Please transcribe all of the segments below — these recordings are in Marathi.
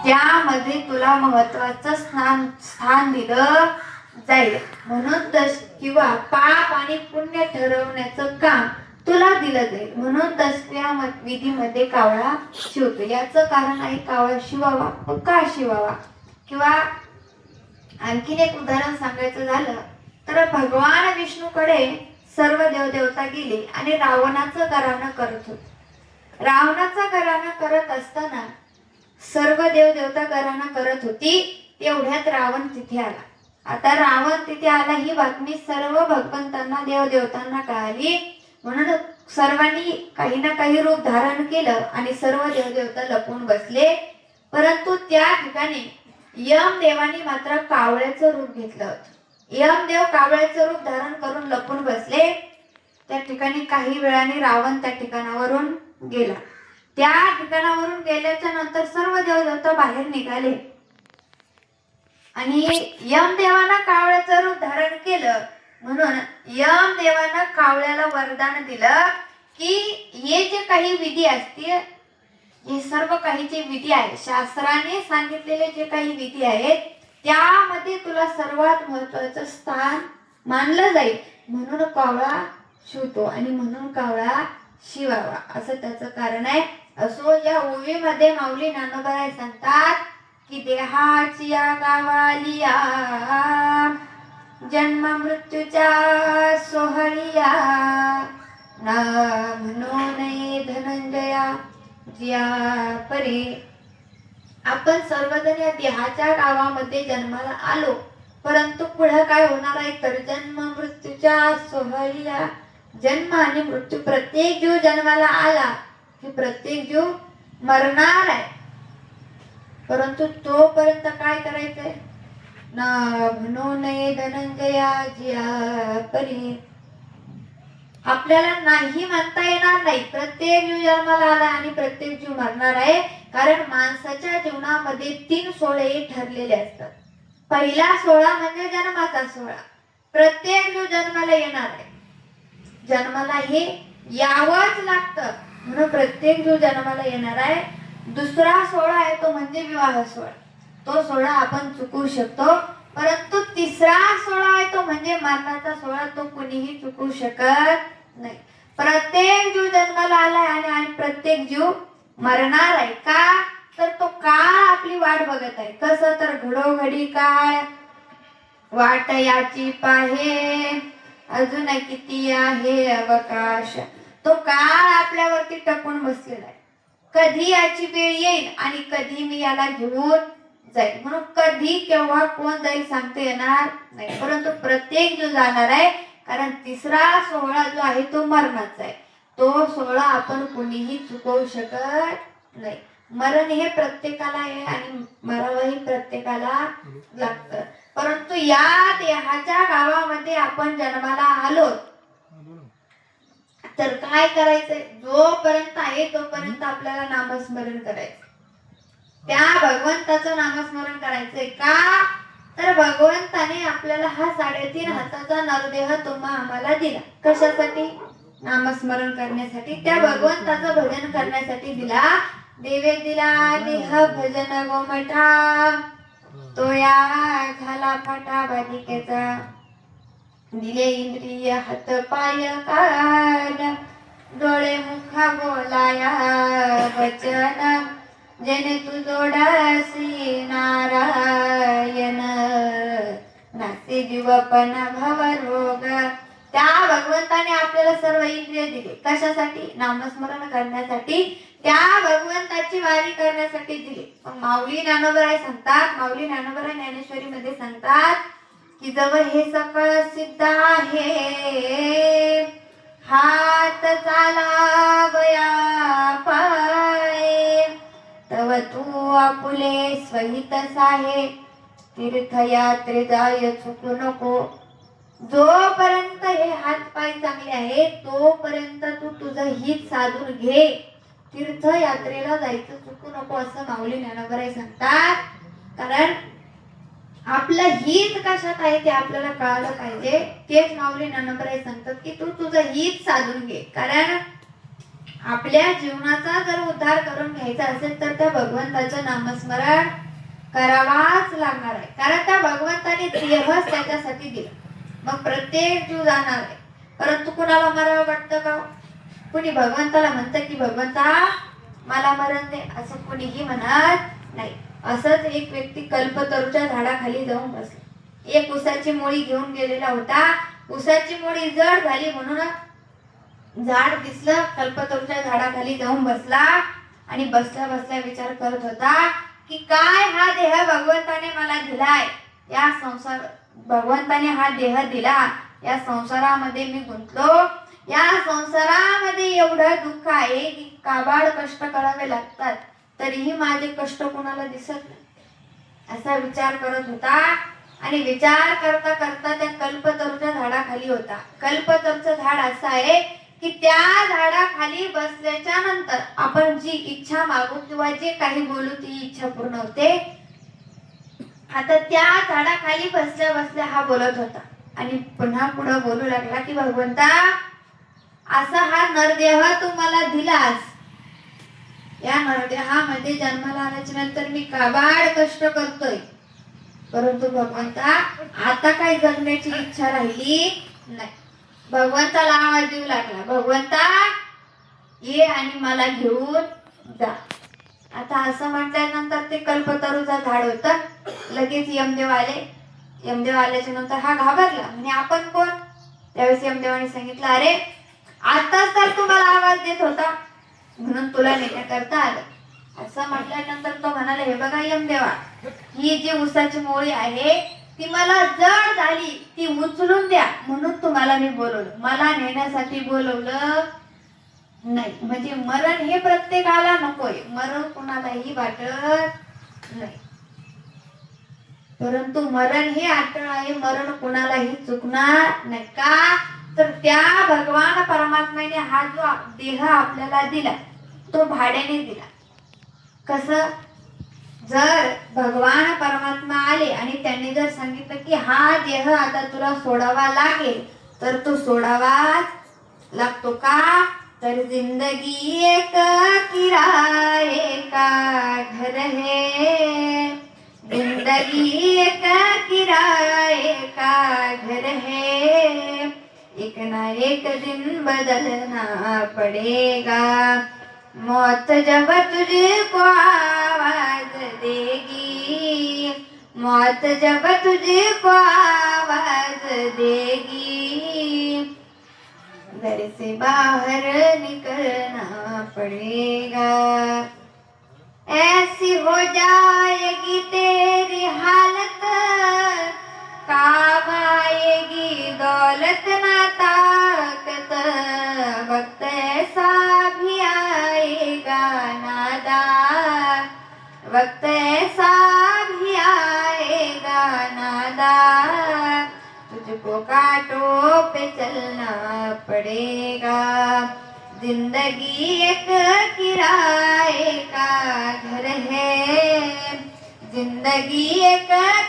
त्यामध्ये तुला महत्वाचं स्थान दिलं जाईल. म्हणून किंवा पाप आणि पुण्य ठरवण्याचं काम तुला दिलं जाईल. म्हणून दसव्या विधीमध्ये कावळा शिवतो. याचं कारण आहे कावळा शिवावा. का शिवावा? किंवा आणखीन एक उदाहरण सांगायचं झालं तर भगवान विष्णूकडे सर्व देवदेवता गेले आणि रावणाचं घराणं करत होते. रावणाचं घराणं करत असताना सर्व देवदेवता घराणं करत होती. तेवढ्यात रावण तिथे आला. आता रावण तिथे आला ही बातमी सर्व भगवंतांना देवदेवतांना कळाली. म्हणून सर्वांनी काही ना काही रूप धारण केलं आणि सर्व देवदेवता लपून बसले. परंतु त्या ठिकाणी यमदेवानी मात्र कावळ्याचं रूप घेतलं होतं. यमदेव कावळ्याचं रूप धारण करून लपून बसले. त्या ठिकाणी काही वेळाने रावण त्या ठिकाणावरून गेला. त्या ठिकाणावरून गेल्याच्या नंतर सर्व देवदेवता बाहेर निघाले आणि यमदेवानं कावळ्याचं रूप धारण केलं. म्हणून यमदेवानं कावळ्याला वरदान दिलं की हे जे काही विधी असतील, हे सर्व काही जे विधी आहेत, शास्त्राने सांगितलेले जे काही विधी आहेत, त्यामध्ये तुला सर्वात महत्वाचं स्थान मानलं जाईल. म्हणून कावळा शिवतो आणि म्हणून कावळा शिवावा असं त्याचं कारण आहे. असो या ओवीमध्ये माऊली ज्ञानोबा सांगतात की देहाची या गावालिया जन्म मृत्यूच्या सोहळिया ना म्हणू नये धनंजया जिया परी. आपण सर्वजण या देहाच्या गावामध्ये जन्माला आलो. परंतु पुढे काय होणार आहे तर जन्म मृत्यूच्या सोहळिया. जन्म आणि मृत्यू, प्रत्येक जीव जन्माला आला की प्रत्येक जीव मरणार आहे. परंतु तोपर्यंत काय करायचंय ना म्हणू नये धनंजया जिया परी. आपल्याला नाही म्हणता येणार नाही. प्रत्येक जीव जन्माला आला आणि प्रत्येक जीव मरणार आहे. कारण माणसाच्या जीवनामध्ये 3 सोहळे ठरलेले असतात. पहिला सोहळा म्हणजे जन्माचा सोहळा. प्रत्येक जीव जन्माला येणार आहे. जन्माला हे यावंच लागतं म्हणून प्रत्येक जीव जन्माला येणार आहे. दुसरा सोहळा आहे तो म्हणजे विवाह सोहळा. तो सोहळा आपण चुकवू शकतो. परंतु तिसरा सोहळा आहे तो म्हणजे मरणाचा सोहळा. तो कुणीही चुकवू शकत नाही. प्रत्येक जीव जन्माला आलाय आणि प्रत्येक जीव मरणार आहे. का तर तो काळ आपली वाट बघत आहे. कसं तर घडोघडी काळ वाट याची पाहे अजून किती आहे अवकाश. तो काळ आपल्यावरती टपून बसलेला आहे. कधी याची वेळ येईल आणि कधी मी याला घेऊन जाईल. म्हणून कधी केव्हा कोण जाईल सांगता येणार नाही. परंतु प्रत्येक जो जाणार आहे. कारण तिसरा सोहळा जो आहे तो मरणाचा आहे. तो सोहळा आपण कुणीही चुकवू शकत नाही. मरण हे प्रत्येकाला आहे आणि मरावंही प्रत्येकाला लागतं. परंतु या देहाच्या गावामध्ये आपण जन्माला आलो तर काय करायचंय? जोपर्यंत आहे तोपर्यंत आपल्याला नामस्मरण करायचं. त्या भगवंताचं नामस्मरण करायचंय. का तर भगवंताने आपल्याला हा 3.5 हाताचा नरदेह तुम्हा आम्हाला दिला. कशासाठी? नामस्मरण करण्यासाठी. त्या भगवंताचं भजन करण्यासाठी दिला. देवे दिला देह भजन गोमठा तो या झाला फाटा बालिकेचा. दिले इंद्रिय हात पाय कान डोळे मुखा बोलाया वचन जेने तू जोडासी नारायण नासी जीवपण भव रोग. त्या भगवंताने आपल्याला सर्व इंद्रिय दिले. कशासाठी? नामस्मरण करण्यासाठी. त्या भगवंताची वारी करण्यासाठी दिले. माऊली ज्ञानोबा सांगतात, माऊली ज्ञानोबा ज्ञानेश्वरी मध्ये सांगतात की जवळ हे सकळ सिद्ध आहे हात चालावया पाय तव तू आपुले स्वहित साहे तीर्थयात्रे जाय चुकू नको. जोपर्यंत हे हात पाय चांगले आहेत तोपर्यंत तू तुझं हित साधून घे. तीर्थयात्रेला जायचं चुकू नको असं माऊली ज्ञानोबा सांगतात. कारण आपलं हित कशात आहे ते आपल्याला कळालं पाहिजे. तेच माऊली ज्ञानोबा सांगतात की तू तुझं हित साधून घे. कारण आपल्या जीवनाचा जर उद्धार करून घ्यायचा असेल तर त्या भगवंताचं नामस्मरण करावाच लागणार आहे, कारण त्या भगवंताने देहच त्याच्यासाठी दिला. मग प्रत्येक जीव जाणार आहे, परंतु कुणाला मरावं वाटतं का? कुणी भगवंताला म्हणतं की भगवंता मला मरण दे, असं कुणीही म्हणत नाही. असंच एक व्यक्ती कल्पतरूच्या झाडाखाली जाऊन बसला. एक उसाची मोळी घेऊन गेलेला होता. उसाची मोळी जड झाली म्हणून झाड दिसलं, कल्पतरूच्या झाडाखाली जाऊन बसला आणि बसल्या बसल्या विचार करत होता की काय हा देह भगवंताने मला दिलाय, या संसार भगवंताने हा देह दिला, या संसारामध्ये मी गुंतलो, या संसारामध्ये एवढं दुःख आहे की काबाड कष्ट करावे लागतात, तरीही माझे कष्ट कोणाला दिसत नाही, असा विचार करत होता. आणि विचार करता करता त्या कल्पतरूच्या झाडाखाली होता. कल्पतरूचं झाड असं आहे की त्या झाडाखाली बसल्याच्या नंतर आपण जी इच्छा मागू किंवा जे काही बोलू ती इच्छा पूर्ण होते. आता त्या झाडाखाली बसल्या बसल्या हा बोलत होता आणि पुन्हा पुढे बोलू लागला की भगवंता असा हा नरदेह तू मला दिलास, या नरदेहामध्ये जन्माला आल्याच्या नंतर मी काबाड कष्ट करतोय, परंतु भगवंता आता काही जगण्याची इच्छा राहिली नाही. भगवंताला आवाज देऊ लागला, भगवंता ये आणि मला घेऊन जा. आता असं म्हटल्यानंतर ते कल्पतरूचं झाड होतं, लगेच यमदेव आले. यमदेव आल्याच्या नंतर हा घाबरला, म्हणजे आपण कोण? त्यावेळेस यमदेवाने सांगितलं, अरे आताच तर तुम्हाला आवाज देत होता म्हणून तुला नेण्याकरता आलं. असं म्हटल्यानंतर तो म्हणाला, हे बघा यमदेवा, ही जी उसाची मोळी आहे ती मला जड झाली, ती उचलून द्या म्हणून तुम्हाला मी बोलवलं, मला नेण्यासाठी बोलवलं नाही. म्हणजे मरण हे प्रत्येकाला नकोय, मरण कुणालाही वाटत नाही, परंतु मरण हे अटळ आहे, मरण कुणालाही चुकणार नाही. का तर त्या भगवान परमात्म्याने हा जो देह आपल्याला दिला तो भाड्याने दिला. कसं? जर भगवान परमात्मा आले आणि त्यांनी जर सांगितलं की हा देह आता तुला सोडावा लागेल तर तो सोडावाच लागतो. का तर जिंदगी एक किराए का घर है, जिंदगी एक किराए का घर है, एक ना एक दिन बदलना पड़ेगा, मौत जब तुझको आवाज देगी, मौत जब तुझको आवाज देगी, घर से बाहर निकलना पड़ेगा, ऐसी हो जाएगी तेरी हालत, काम आएगी दौलत ना ताकत, वक्त ऐसा भी आएगा नादान, वक्त ऐसा भी आएगा नादान, तुझको कांटों पे चलना पड़ेगा, जिंदगी एक किराए का घर है, जिंदगी एक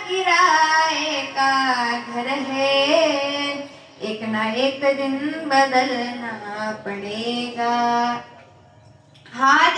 किराए का घर है, एक ना एक दिन बदलना पड़ेगा. हा